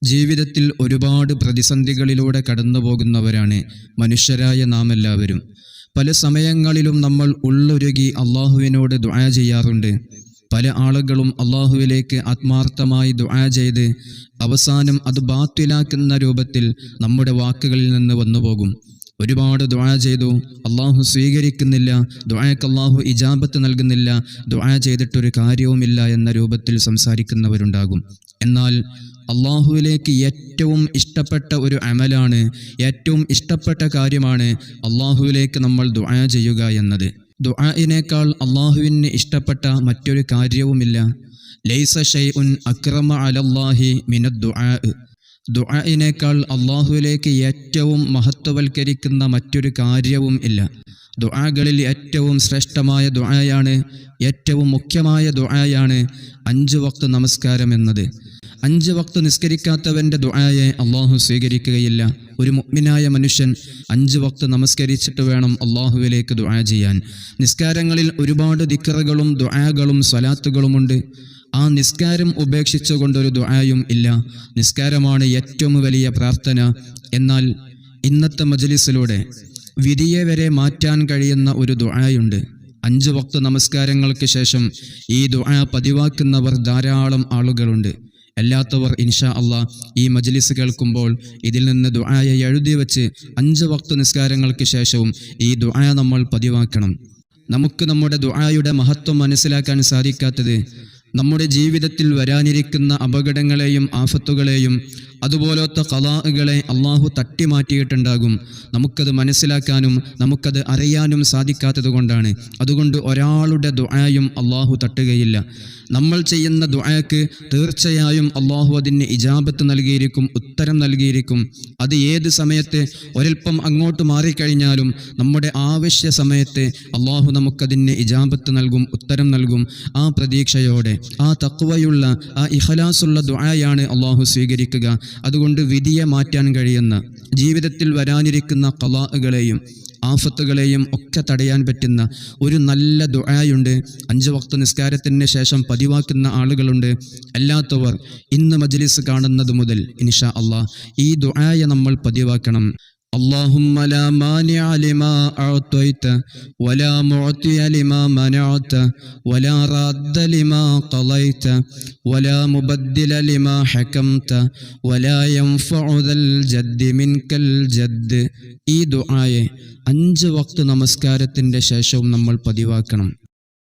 ജീവിതത്തിൽ ഒരുപാട് പ്രതിസന്ധികളിലൂടെ കടന്നു പോകുന്നവരാണ് മനുഷ്യരായ നാം എല്ലാവരും. പല സമയങ്ങളിലും നമ്മൾ ഉള്ളൊരുകി അള്ളാഹുവിനോട് ദുആ ചെയ്യാറുണ്ട്. പല ആളുകളും അള്ളാഹുവിലേക്ക് ആത്മാർത്ഥമായി ദുആ ചെയ്ത് അവസാനം അത് ബാത്തിലാക്കുന്ന രൂപത്തിൽ നമ്മുടെ വാക്കുകളിൽ നിന്ന് വന്നുപോകും. ഒരുപാട് ദുആ ചെയ്തു, അള്ളാഹു സ്വീകരിക്കുന്നില്ല, ദുആക്ക് അള്ളാഹു ഇജാബത്ത് നൽകുന്നില്ല, ദുആ ചെയ്തിട്ടൊരു കാര്യവുമില്ല എന്ന രൂപത്തിൽ സംസാരിക്കുന്നവരുണ്ടാകും. എന്നാൽ അള്ളാഹുവിലേക്ക് ഏറ്റവും ഇഷ്ടപ്പെട്ട ഒരു അമലാണ്, ഏറ്റവും ഇഷ്ടപ്പെട്ട കാര്യമാണ് അള്ളാഹുവിലേക്ക് നമ്മൾ ദുആ ചെയ്യുക എന്നത്. ദുആഇനേക്കാൾ അള്ളാഹുവിന് ഇഷ്ടപ്പെട്ട മറ്റൊരു കാര്യവുമില്ല. ലൈസ ഷൈഉൻ അക്രമ അലല്ലാഹി മിനദ് ദുആ. ദുആഇനേക്കാൾ അള്ളാഹുവിലേക്ക് ഏറ്റവും മഹത്വവൽക്കരിക്കുന്ന മറ്റൊരു കാര്യവും ഇല്ല. ദുആകളിൽ ഏറ്റവും ശ്രേഷ്ഠമായ ദുആയാണ്, ഏറ്റവും മുഖ്യമായ ദുആയാണ് 5 വക്ത് നമസ്കാരം എന്നത്. 5 വക്ത് നിസ്കരിക്കാത്തവൻ്റെ ദുആയെ അള്ളാഹു സ്വീകരിക്കുകയില്ല. ഒരു മുഅ്മിനായ മനുഷ്യൻ 5 വക്ത് നമസ്കരിച്ചിട്ട് വേണം അള്ളാഹുവിലേക്ക് ദുആ ചെയ്യാൻ. നിസ്കാരങ്ങളിൽ ഒരുപാട് ദിക്റുകളും ദുആകളും സ്വലാത്തുകളുമുണ്ട്. ആ നിസ്കാരം ഉപേക്ഷിച്ചുകൊണ്ടൊരു ദുആയും ഇല്ല. നിസ്കാരമാണ് ഏറ്റവും വലിയ പ്രാർത്ഥന. എന്നാൽ ഇന്നത്തെ മജ്ലിസിലൂടെ വിധിയെ വരെ മാറ്റാൻ കഴിയുന്ന ഒരു ദുആയുണ്ട്. 5 വക്ത് നമസ്കാരങ്ങൾക്ക് ശേഷം ഈ ദുആ പതിവാക്കുന്നവർ ധാരാളം ആളുകളുണ്ട്. അല്ലാത്തവർ ഇൻഷാ അള്ളാഹ് ഈ മജ്ലിസ് കേൾക്കുമ്പോൾ ഇതിൽ നിന്ന് ദുആയെ എഴുതി വെച്ച് 5 വക്ത് നിസ്കാരങ്ങൾക്ക് ശേഷവും ഈ ദുആ നമ്മൾ പതിവാക്കണം. നമുക്ക് നമ്മുടെ ദുആയുടെ മഹത്വം മനസ്സിലാക്കാൻ സാധിക്കാത്തത് നമ്മുടെ ജീവിതത്തിൽ വരാനിരിക്കുന്ന അപകടങ്ങളെയും ആഫത്തുകളെയും അതുപോലത്തെ ഖലാഅുകളെ അള്ളാഹു തട്ടിമാറ്റിയിട്ടുണ്ടാകും. നമുക്കത് മനസ്സിലാക്കാനും നമുക്കത് അറിയാനും സാധിക്കാത്തത് കൊണ്ടാണ്. അതുകൊണ്ട് ഒരാളുടെ ദുആയും അള്ളാഹു തട്ടുകയില്ല. നമ്മൾ ചെയ്യുന്ന ദുആക്ക് തീർച്ചയായും അള്ളാഹു അതിന് ഇജാബത്ത് നൽകിയിരിക്കും, ഉത്തരം നൽകിയിരിക്കും. അത് ഏത് സമയത്ത് ഒരൽപ്പം അങ്ങോട്ട് മാറിക്കഴിഞ്ഞാലും നമ്മുടെ ആവശ്യ സമയത്ത് അള്ളാഹു നമുക്കതിന് ഇജാബത്ത് നൽകും, ഉത്തരം നൽകും. ആ പ്രതീക്ഷയോടെ, ആ തഖ്വയുള്ള, ആ ഇഖ്ലാസുള്ള ദുആയാണ് അള്ളാഹു സ്വീകരിക്കുക. അതുകൊണ്ട് വിധിയെ മാറ്റാൻ കഴിയുന്ന, ജീവിതത്തിൽ വരാനിരിക്കുന്ന ഖലാഅുകളെയും ആഫത്തുകളെയും ഒക്കെ തടയാൻ പറ്റുന്ന ഒരു നല്ല ദുആയുണ്ട്. 5 വക്ത് നിസ്കാരത്തിന് ശേഷം പതിവാക്കുന്ന ആളുകളുണ്ട്. അല്ലാത്തവർ ഇന്ന് മജ്ലിസ് കാണുന്നത് മുതൽ ഇൻഷാ അള്ളാഹ് ഈ ദുആയെ നമ്മൾ പതിവാക്കണം. اللهم لا مانع لما أعطيت ولا معطي لما منعت ولا راد لما قضيت ولا مبدل لما حكمت ولا ينفع ذا الجد منك الجد. ഈ ദുആയെ 5 വക്ത് നമസ്കാരത്തിൻ്റെ ശേഷവും നമ്മൾ പതിവാക്കണം.